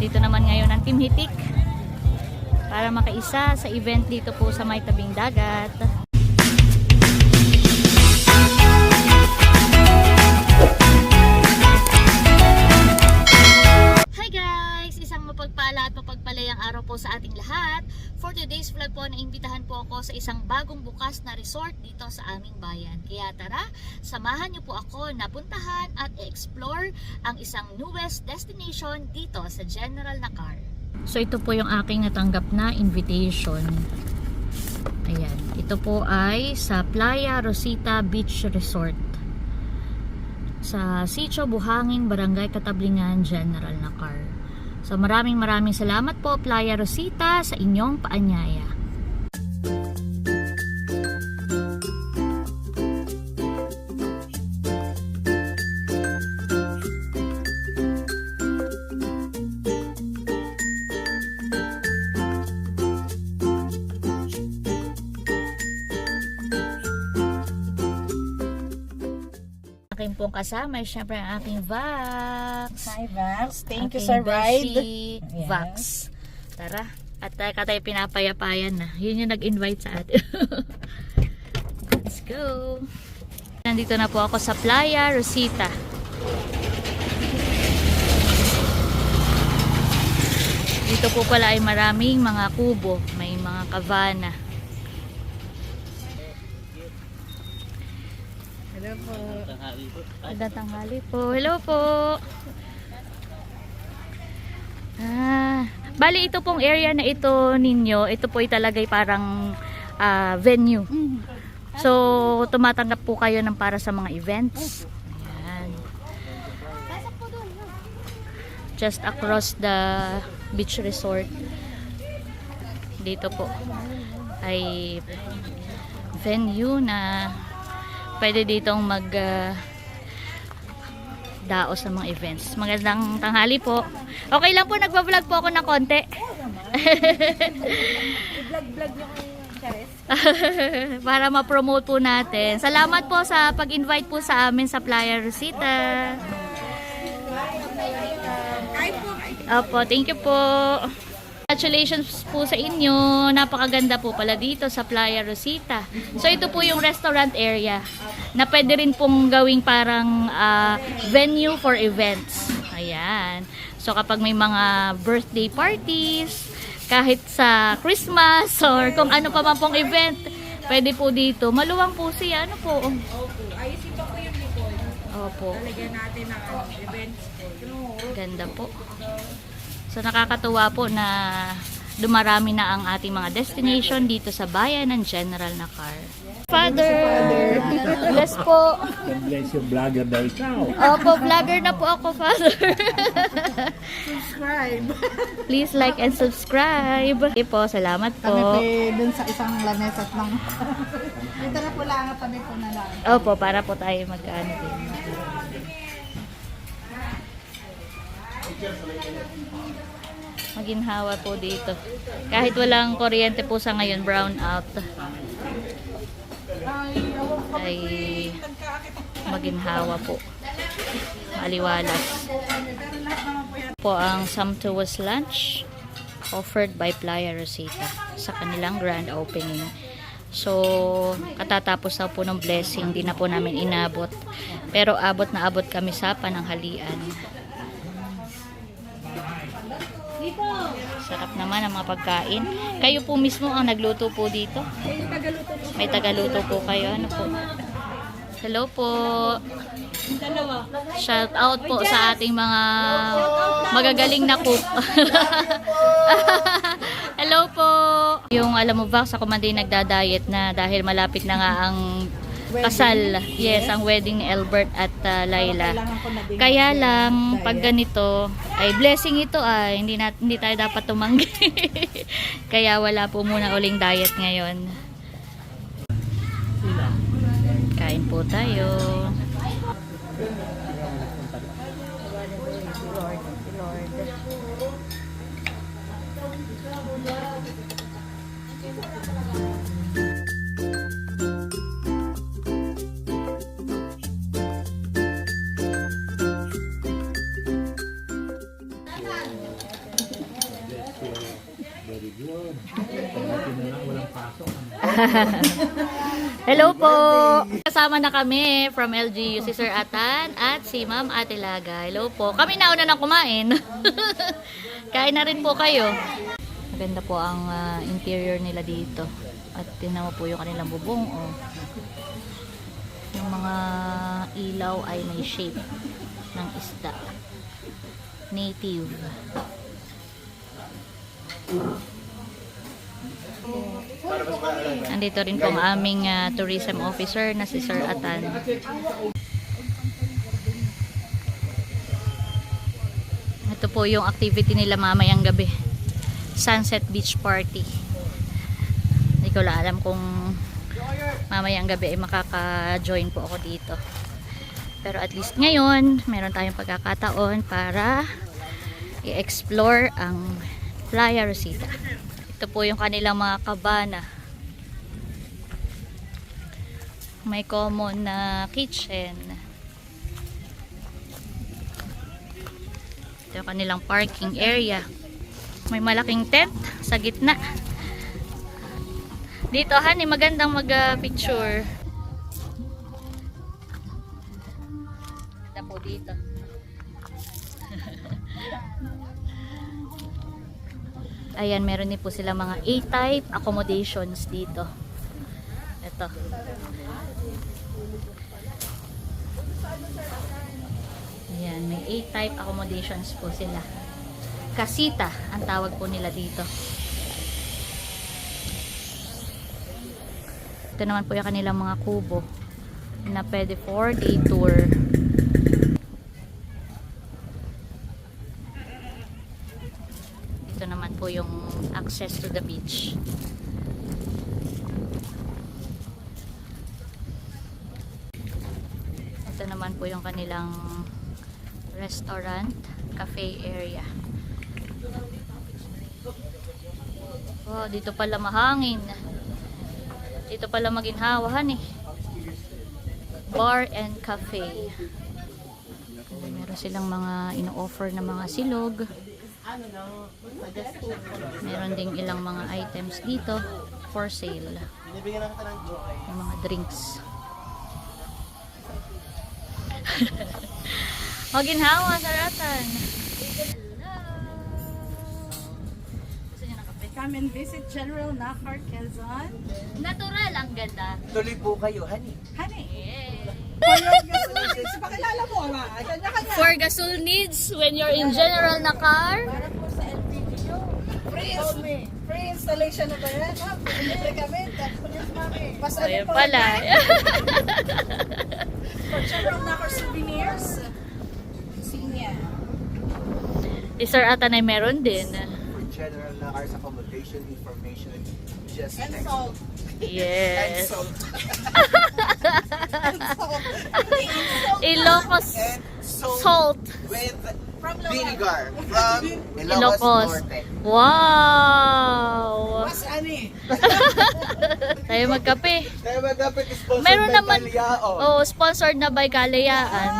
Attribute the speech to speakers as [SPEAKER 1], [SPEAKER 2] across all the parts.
[SPEAKER 1] Dito naman ngayon ang Team Hitik para makaisa sa event dito po sa may tabing dagat. Hi guys! Isang mapagpala at mapagpalayang araw po sa ating lahat. For today's vlog po, naimbitahan po ako sa isang bagong bukas na resort dito sa aming bayan. Kaya tara, samahan niyo po ako na puntahan at explore ang isang newest destination dito sa General Nakar. So ito po yung aking natanggap na invitation. Ayan, ito po ay sa Playa Rosita Beach Resort sa Sitio Buhangin, Barangay Katablingan, General Nakar. So maraming salamat po Playa Rosita sa inyong paanyaya. Aking pong kasama, syempre ang aking Vax.
[SPEAKER 2] Hi, Vax. Thank you
[SPEAKER 1] Aking
[SPEAKER 2] sa ride.
[SPEAKER 1] beshi,
[SPEAKER 2] Yes.
[SPEAKER 1] Vax. Tara. At tayo pinapayapayan na. Yun yung nag-invite sa atin. Let's go. Nandito na po ako sa Playa Rosita. Dito po pala ay maraming mga kubo. May mga kavana.
[SPEAKER 2] Hello po.
[SPEAKER 1] Magandang tanghali po. Hello po. Bali ito pong area na ito ninyo, ito po ay talagay parang venue. So, tumatanggap po kayo ng para sa mga events. Ayan. Just across the beach resort. Dito po ay venue na pwede ditong mag daos sa mga events. Magandang tanghali po. Okay lang po, nagpa-vlog po ako ng konti.
[SPEAKER 2] I-vlog yung charis.
[SPEAKER 1] Para ma-promote po natin. Salamat po sa pag-invite po sa amin sa Playa Rosita. Opo, thank you po. Congratulations po sa inyo. Napakaganda po pala dito sa Playa Rosita. So ito po yung restaurant area na pwede rin pong gawing parang venue for events. Ayan. So kapag may mga birthday parties, kahit sa Christmas or kung ano pa man pong event, pwede po dito. Maluwang po siya. Ano po?
[SPEAKER 2] Opo. Ayusin pa po yung likod.
[SPEAKER 1] Opo.
[SPEAKER 2] Lalagyan natin ng events.
[SPEAKER 1] Ganda po. So nakakatuwa po na dumarami na ang ating mga destination dito sa bayan ng General Nakar. Father! Bless po!
[SPEAKER 3] Bless yung vlogger daw ikaw.
[SPEAKER 1] Opo, vlogger na po ako, Father.
[SPEAKER 2] Subscribe.
[SPEAKER 1] Please like and subscribe. Okay po, salamat
[SPEAKER 2] Kami
[SPEAKER 1] po.
[SPEAKER 2] dun sa isang lamesat lang. Dito na po lang, tabi po na lang.
[SPEAKER 1] Opo, para po tayo mag-ano din. Maginhawa po dito. Kahit walang kuryente po sa ngayon, brown out. Ay maginhawa po. Maliwalas. Po ang sumptuous lunch offered by Playa Rosita sa kanilang grand opening. So, katatapos na po ng blessing, di na po namin inabot. Pero abot na abot kami sa pananghalian. Sarap naman ang mga pagkain. Kayo po mismo ang nagluto po dito? May tagaluto po kayo. Ano po? Hello po. Shout out po sa ating mga magagaling na cook. Hello po. Yung alam mo ba, ako man din nagda-diet na dahil malapit na nga ang kasal. Yes, ang wedding ni Albert at Laila. Kaya lang, pag ganito, ay blessing ito ay hindi tayo dapat tumanggi. Kaya wala po muna uling diet ngayon. Kain po tayo.
[SPEAKER 3] Yun. Pagdating na lang, walang pasok.
[SPEAKER 1] Hello po! Kasama na kami from LGU, si Sir Atan at si Ma'am Atilaga. Hello po. Kami nauna na kumain. Kain na rin po kayo. Maganda po ang interior nila dito. At tingnan mo po yung kanilang bubong. Oh. Yung mga ilaw ay may shape ng isda. Native. Andito rin po ang aming tourism officer na si Sir Atan. Ito po yung activity nila mamayang gabi. Sunset Beach Party. Hindi ko lang alam kung mamayang gabi ay makaka-join po ako dito. Pero at least ngayon, meron tayong pagkakataon para i-explore ang Playa Rosita. Ito po yung kanilang mga kabana. May common na kitchen. Ito yung kanilang parking area. May malaking tent sa gitna. Dito, honey, magandang mag-picture. Ganda po dito. Ayan, meron din po sila mga A-type accommodations dito. Ito. Ayan, may A-type accommodations po sila. Casita ang tawag po nila dito. Ito naman po yung kanilang mga kubo na pwede for day tour. Ito naman po yung access to the beach. Ito naman po yung kanilang restaurant, cafe area. Oh, dito pala mahangin. Dito pala maginhawahan eh. Bar and cafe. Meron silang mga ino-offer na mga silog. Meron ding ilang mga items dito for sale. Yung mga drinks. Maginhawa, saratan.
[SPEAKER 2] Come and visit General Nakar, Quezon.
[SPEAKER 1] Natural ang ganda.
[SPEAKER 4] Tuloy po kayo, honey.
[SPEAKER 2] Honey,
[SPEAKER 1] Yeah.
[SPEAKER 2] pakilala mo nga. Kanya-kanya.
[SPEAKER 1] For gasol needs when you're in General Nakar.
[SPEAKER 2] Para po sa LPGU. Free installation na ba yan? Ha? Libre kami. Yes, mami. Pasali
[SPEAKER 1] Ayun
[SPEAKER 2] po.
[SPEAKER 1] pala.
[SPEAKER 2] For General Nakar souvenirs. Sinya.
[SPEAKER 1] Si Sir Atan ay meron din.
[SPEAKER 4] For general na arts accommodation information, just
[SPEAKER 2] And
[SPEAKER 4] text.
[SPEAKER 2] salt.
[SPEAKER 4] And
[SPEAKER 1] Yes.
[SPEAKER 4] salt.
[SPEAKER 1] Ilocos
[SPEAKER 4] And
[SPEAKER 1] salt.
[SPEAKER 4] with
[SPEAKER 2] From
[SPEAKER 4] vinegar from Ilocos
[SPEAKER 1] Ilocos.
[SPEAKER 4] Norte.
[SPEAKER 1] Wow!
[SPEAKER 2] Mas ani.
[SPEAKER 1] Tayo magkape.
[SPEAKER 4] Kaya dapat sponsor
[SPEAKER 1] Meron
[SPEAKER 4] by
[SPEAKER 1] naman,
[SPEAKER 4] Kalyao.
[SPEAKER 1] oh, sponsored na by Kalayaan.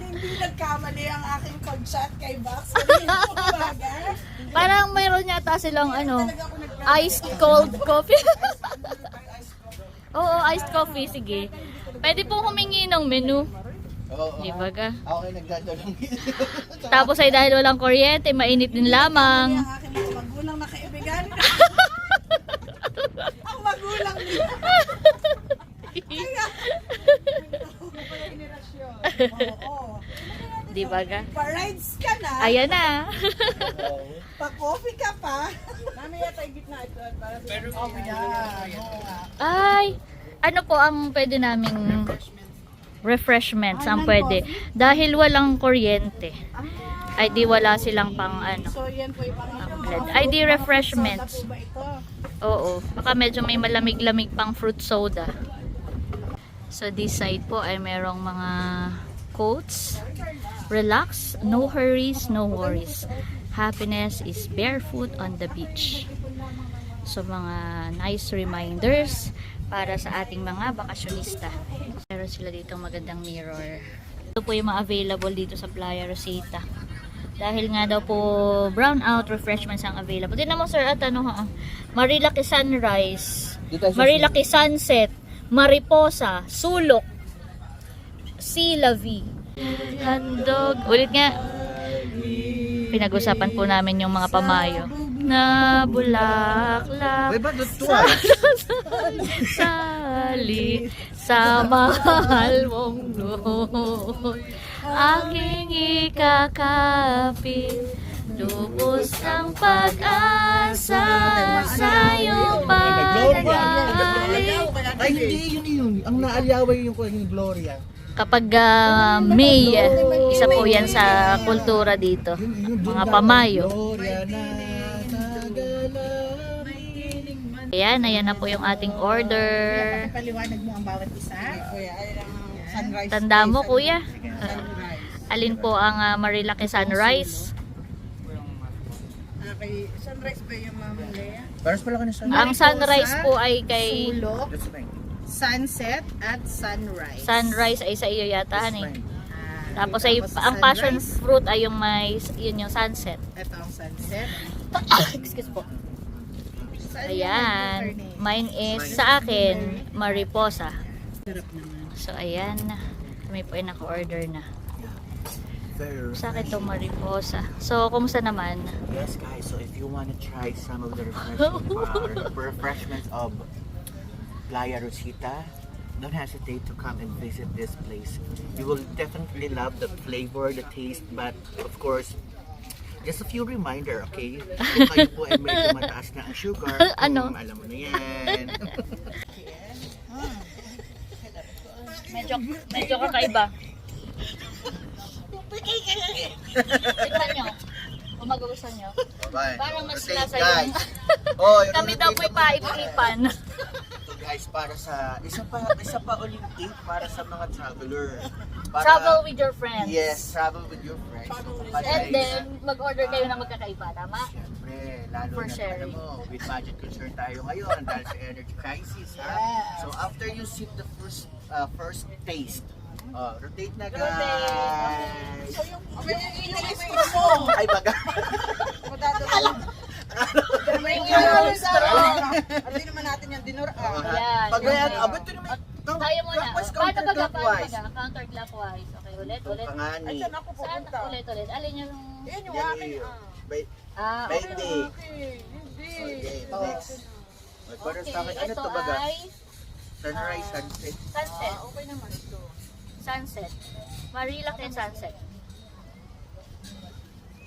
[SPEAKER 2] Hindi nagkamali ang aking pag-chat kay Bax. Hindi mo kumbaga.
[SPEAKER 1] Parang mayroon yata silang iced cold coffee. Oo, iced coffee, sige. Pwede pong humingi ng menu.
[SPEAKER 4] Oo.
[SPEAKER 1] Di ba ka?
[SPEAKER 4] Ako ay nagdadalang.
[SPEAKER 1] Tapos ay dahil walang kuryente, mainit din lamang.
[SPEAKER 2] Ang aking mga magulang na kaibigan. Ang magulang niya. Kaya, oo.
[SPEAKER 1] Di ba ka?
[SPEAKER 2] Pa-rides ka na.
[SPEAKER 1] Ayan na.
[SPEAKER 2] Pa-coffee ka pa. Mamaya tayo gitna ito. Pero yan. Oo nga.
[SPEAKER 1] Ay, ano po ang pwede naming refreshments ang pwede? Dahil walang kuryente. Ay di wala silang pang ano.
[SPEAKER 2] So yan po yung
[SPEAKER 1] Blend. Ay di refreshments.
[SPEAKER 2] Soda po ba ito?
[SPEAKER 1] Oo. Baka medyo may malamig-lamig pang fruit soda. So this side po ay merong mga quotes. Relax, no hurries, no worries. Happiness is barefoot on the beach. So mga nice reminders para sa ating mga bakasyonista. Meron sila dito magandang mirror. Ito po yung mga available dito sa Playa Rosita. Dahil nga daw po brown out refreshments ang available. Tingnan mo sir at ano ha. Marilaki Sunrise, Marilaki Sunset, Mariposa, Sulok, Sea La Vie, handog. Ulit nga. Pinag-usapan po namin yung mga pamayo na bulaklak sa sali sa mahal mong noon aking ikakapit lubos ng pag-asa sa iyong pag-alit.
[SPEAKER 3] Ay, hindi, yun. Ang naaliaway yung Gloria.
[SPEAKER 1] Kapag May, isa po yan sa kultura dito, mga pamayo.
[SPEAKER 3] Gloria na
[SPEAKER 1] Ayan na po yung ating order.
[SPEAKER 2] Paliwanag mo ang bawat isa. Kuya, ay ang sunrise.
[SPEAKER 1] Tanda mo kuya. Alin po ang Marilaki Sunrise?
[SPEAKER 2] Okay, sunrise ba yung Mama Lea?
[SPEAKER 3] Paras pala ka na sa
[SPEAKER 1] Ang sunrise po ay kay
[SPEAKER 2] Sulok, sunset at sunrise.
[SPEAKER 1] Sunrise ay sa iyo yata
[SPEAKER 2] Ah,
[SPEAKER 1] Tapos ay ang passion fruit ay yung may yun yung sunset.
[SPEAKER 2] Ito ang sunset.
[SPEAKER 1] Excuse po.
[SPEAKER 2] Saan
[SPEAKER 1] Ayan.
[SPEAKER 2] yung
[SPEAKER 1] Mine is sa akin Mariposa.
[SPEAKER 2] sarap naman.
[SPEAKER 1] So ayan. Kami po ay naka-order na.
[SPEAKER 4] Very
[SPEAKER 1] Sa akin to Mariposa. So kumusta naman?
[SPEAKER 4] Yes, guys. So if you want to try some of the refreshments of Playa Rosita, don't hesitate to come and visit this place. You will definitely love the flavor, the taste, but of course, just a few reminder, okay? Kung kayo po ay medyo mataas na ang sugar,
[SPEAKER 1] Ano?
[SPEAKER 4] alam mo na yan.
[SPEAKER 1] Medyo kakaiba. Tignan nyo. Kung magugustuhan nyo.
[SPEAKER 4] Bye.
[SPEAKER 1] Parang mas
[SPEAKER 4] Rotate,
[SPEAKER 1] lasa
[SPEAKER 4] guys.
[SPEAKER 1] yung...
[SPEAKER 4] Oh,
[SPEAKER 1] Kami daw po'y paip-ipan.
[SPEAKER 4] Ito guys, para sa isa pa uling tip para sa mga traveler. Para,
[SPEAKER 1] Travel with your friends.
[SPEAKER 4] Yes, travel with your friends.
[SPEAKER 1] And then, mag-order kayo ng magkakaiba, tama?
[SPEAKER 4] Siyempre, lalo
[SPEAKER 1] For
[SPEAKER 4] na
[SPEAKER 1] sharing.
[SPEAKER 4] alam mo, with budget concern tayo ngayon dahil sa energy crisis, ha? So after you sip the first taste, rotate na guys.
[SPEAKER 2] So yung ini-extra mo.
[SPEAKER 4] Ay baga.
[SPEAKER 2] Hindi naman natin yung dinura.
[SPEAKER 1] Yan.
[SPEAKER 4] Pag yan, abot ito naman.
[SPEAKER 1] Tayo muna.
[SPEAKER 4] Clockwise,
[SPEAKER 1] Paano ba
[SPEAKER 4] counterclockwise.
[SPEAKER 1] Counterclockwise. Okay, ulit.
[SPEAKER 4] Pangani.
[SPEAKER 2] Ay, saan ako
[SPEAKER 1] Saan?
[SPEAKER 2] pupunta?
[SPEAKER 1] Ulit. Alin yung...
[SPEAKER 2] Yan yung
[SPEAKER 4] Yan
[SPEAKER 2] akin.
[SPEAKER 4] yun.
[SPEAKER 1] Ah,
[SPEAKER 4] Bay-
[SPEAKER 1] okay.
[SPEAKER 4] Hindi.
[SPEAKER 2] Hindi.
[SPEAKER 4] Okay, next. Para
[SPEAKER 1] Okay,
[SPEAKER 4] sa akin, ano
[SPEAKER 1] ito
[SPEAKER 4] to baga?
[SPEAKER 1] ay
[SPEAKER 4] Sunrise, sunset.
[SPEAKER 1] sunset.
[SPEAKER 2] Okay naman ito.
[SPEAKER 1] Sunset. Marilaki Sunset.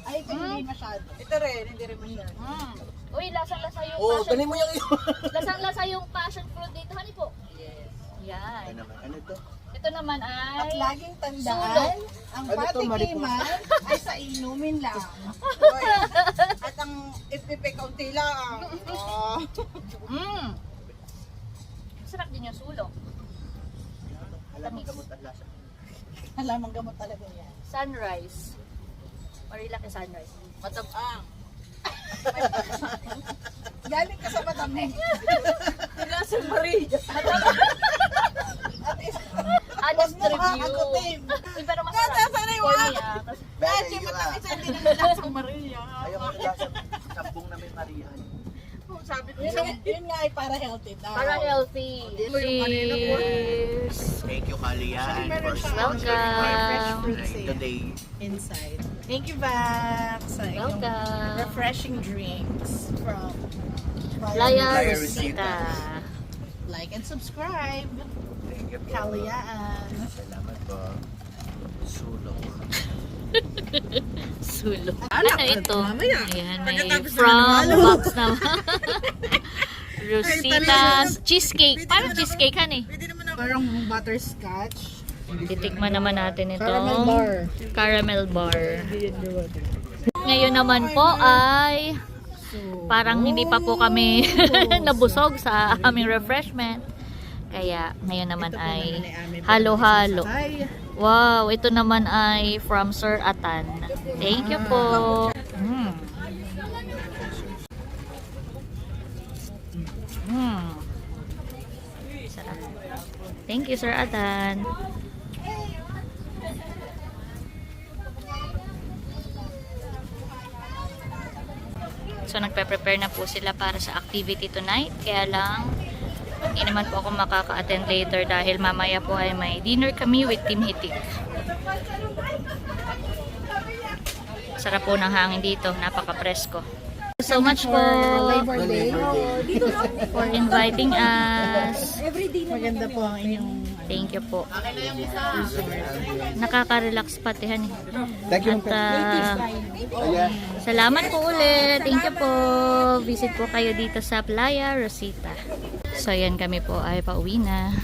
[SPEAKER 2] Ay, ito hindi masyado. Ito rin, hindi rin masyado.
[SPEAKER 1] Uy, lasang-lasa yung
[SPEAKER 4] Oh,
[SPEAKER 1] passion
[SPEAKER 4] galing mo yung iyo.
[SPEAKER 1] Lasang-lasa yung passion fruit dito, honey po.
[SPEAKER 2] Yes.
[SPEAKER 1] Yan.
[SPEAKER 4] Ano naman? Ano to?
[SPEAKER 1] Ito naman
[SPEAKER 2] At
[SPEAKER 1] ay...
[SPEAKER 2] laging tandaan,
[SPEAKER 1] Sulok.
[SPEAKER 2] ang
[SPEAKER 4] Ano to,
[SPEAKER 2] patikiman ay sa inumin lang. Hoy. At ang ipipi kaunti lang. Oh.
[SPEAKER 1] Sarap din yung sulok.
[SPEAKER 4] Alam mo gamot ang lasa.
[SPEAKER 2] Alamang gamot talaga yan.
[SPEAKER 1] Sunrise. Marilaki Sunrise.
[SPEAKER 2] Matabang. Galing ka sa matamang. Nasa Maria. At
[SPEAKER 1] Honest
[SPEAKER 2] Wag mo
[SPEAKER 1] review.
[SPEAKER 2] kakakutin.
[SPEAKER 1] Uy, pero masarap.
[SPEAKER 2] Sana yung
[SPEAKER 1] For me,
[SPEAKER 2] wag.
[SPEAKER 1] ah. Kasi-
[SPEAKER 4] Medyo
[SPEAKER 2] matamis hindi na nasa Maria.
[SPEAKER 4] Ayaw ko nasa sampung na may Maria.
[SPEAKER 2] Sabi ko, yun nga ay para healthy daw.
[SPEAKER 1] Para healthy. Cheers.
[SPEAKER 4] Thank you, Kalian, for
[SPEAKER 1] Welcome.
[SPEAKER 4] fresh fruits today.
[SPEAKER 2] Inside. Thank you, Vax. Sa inyong
[SPEAKER 1] Welcome.
[SPEAKER 2] refreshing drinks from
[SPEAKER 1] Playa
[SPEAKER 4] Playa
[SPEAKER 1] Rosita.
[SPEAKER 2] Like and subscribe.
[SPEAKER 4] Thank you po.
[SPEAKER 2] Kalian.
[SPEAKER 4] Salamat po. Sulok.
[SPEAKER 1] Sulok. Ano ito?
[SPEAKER 2] mamaya.
[SPEAKER 1] Ayan, may
[SPEAKER 2] Pagkatapos na
[SPEAKER 1] from
[SPEAKER 2] nanalo.
[SPEAKER 1] box naman. Rosita's cheesecake. Parang cheesecake han eh.
[SPEAKER 2] Parang butterscotch.
[SPEAKER 1] Titikman naman natin
[SPEAKER 2] Caramel
[SPEAKER 1] itong
[SPEAKER 2] bar.
[SPEAKER 1] caramel bar. Ngayon naman po ay parang hindi pa po kami nabusog sa aming refreshment. Kaya ngayon naman ay halo-halo. Wow, ito naman ay from Sir Atan. Thank you po. Sarap. Thank you, Sir Atan. So nagpe-prepare na po sila para sa activity tonight. Kaya lang, hindi naman po ako makaka-attend later dahil mamaya po ay may dinner kami with Team Hitik. Sarap po ng hangin dito, napaka-presko. Thank you so much po
[SPEAKER 2] Labor Day.
[SPEAKER 1] for inviting us.
[SPEAKER 2] Maganda po ang inyong
[SPEAKER 1] Thank you po. Nakaka-relax patihan eh.
[SPEAKER 3] Thank you,
[SPEAKER 1] At salamat po ulit. Thank you po. Visit po kayo dito sa Playa Rosita. So yan, kami po ay pauwi na.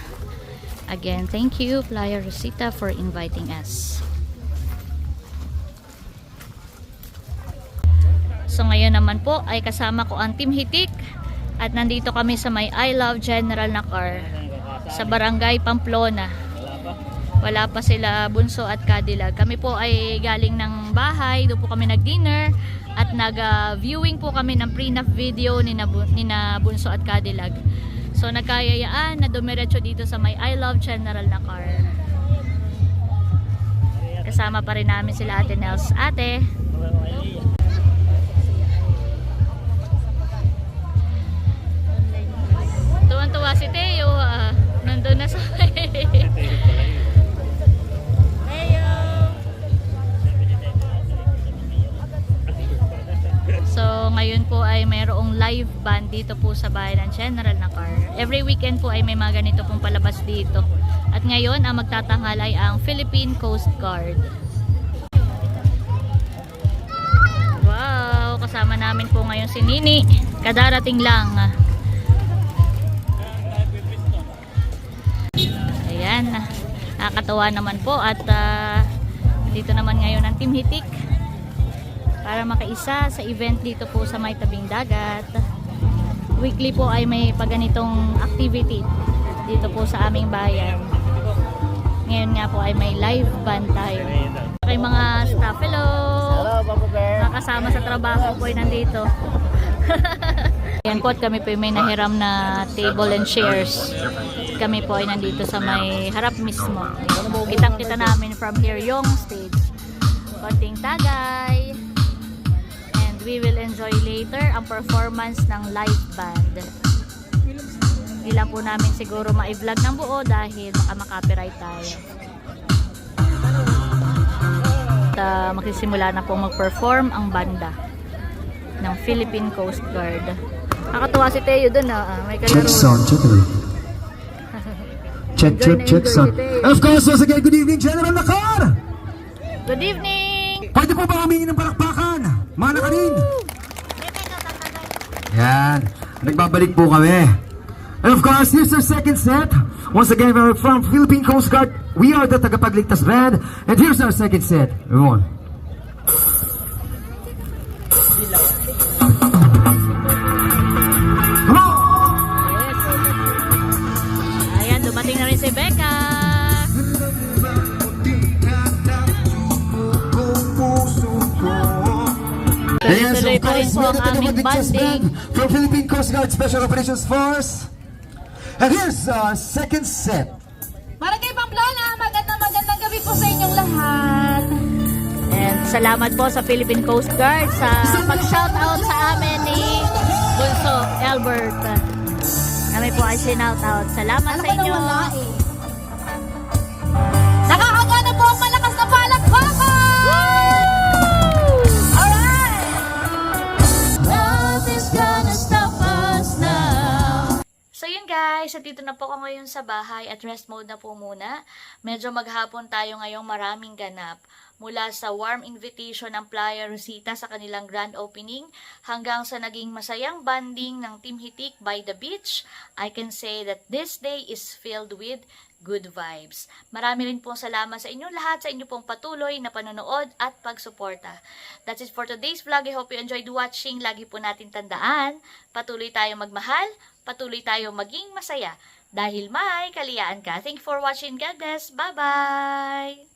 [SPEAKER 1] Again, thank you Playa Rosita for inviting us. So ngayon naman po ay kasama ko ang Team Hitik at nandito kami sa may I Love General na car sa Barangay Pamplona. Wala pa sila Bunso at Cadillac. Kami po ay galing ng bahay, doon po kami nag-dinner at nag-viewing po kami ng prenup video ni Bunso at Cadillac. So nagkayayaan na dumiretso dito sa may I Love General na car. Kasama pa rin namin sila Ate Nels. Ate, tuwan-tuwa si Teo, nandun na sa So ngayon po ay mayroong live band dito po sa bayan ng General na car. Every weekend po ay may mga ganito pong palabas dito. At ngayon ang magtatanghal ay ang Philippine Coast Guard. Wow, kasama namin po ngayon si Nini. Kadarating lang. Ayan, nakakatawa naman po at dito naman ngayon ang Team Hitik para makaisa sa event dito po sa may tabing dagat. Weekly po ay may paganitong activity dito po sa aming bayan. Ngayon nga po ay may live band tayo. Kay mga staff, hello! Makasama sa trabaho po ay nandito. Yan po at kami po ay may nahiram na table and chairs. Kami po ay nandito sa may harap mismo. Kitang-kita namin from here yung stage. Konting tagay. And we will enjoy later ang performance ng live band. Ilan po namin siguro ma-vlog ng buo dahil baka makapiright tayo. At magsisimula na po mag-perform ang banda ng Philippine Coast Guard. Nakatuwa si Teo dun may kalaro.
[SPEAKER 5] Check sound, check it. Check, check, check sound. And of course, once again, good evening, General Nakar!
[SPEAKER 1] Good evening!
[SPEAKER 5] Pwede po ba humingi ng palakpakan? Mga nakanin! Yan. Nagbabalik po kami. And of course, here's our second set. Once again, we're from Philippine Coast Guard. We are the Tagapagligtas Band. And here's our second set. Everyone. Come on!
[SPEAKER 1] Ayan, dumating na rin si Becca. Tuloy-tuloy pa rin po ang aming banding.
[SPEAKER 5] From Philippine Coast Guard Special Operations Force. And here's our second set.
[SPEAKER 2] Barangay Pamplona, magandang gabi po sa inyong lahat.
[SPEAKER 1] And salamat po sa Philippine Coast Guard sa pag-shoutout sa amin ni Bunso Albert. Kami po ay sinoutout. Salamat sa inyo.
[SPEAKER 2] Nakakagana po ang malakas na palakpakan! Alright!
[SPEAKER 1] Nothing's gonna stop us now. So yun guys, at dito na po ako ngayon sa bahay at rest mode na po muna. Medyo maghapon tayo ngayong maraming ganap. Mula sa warm invitation ng Playa Rosita sa kanilang grand opening hanggang sa naging masayang banding ng Team Hitik by the beach, I can say that this day is filled with good vibes. Marami rin pong salamat sa inyo lahat sa inyo pong patuloy na panonood at pagsuporta. That's it for today's vlog. I hope you enjoyed watching. Lagi po natin tandaan, patuloy tayong magmahal, patuloy tayong maging masaya dahil may kaliyaan ka. Thank you for watching. God bless. Bye-bye!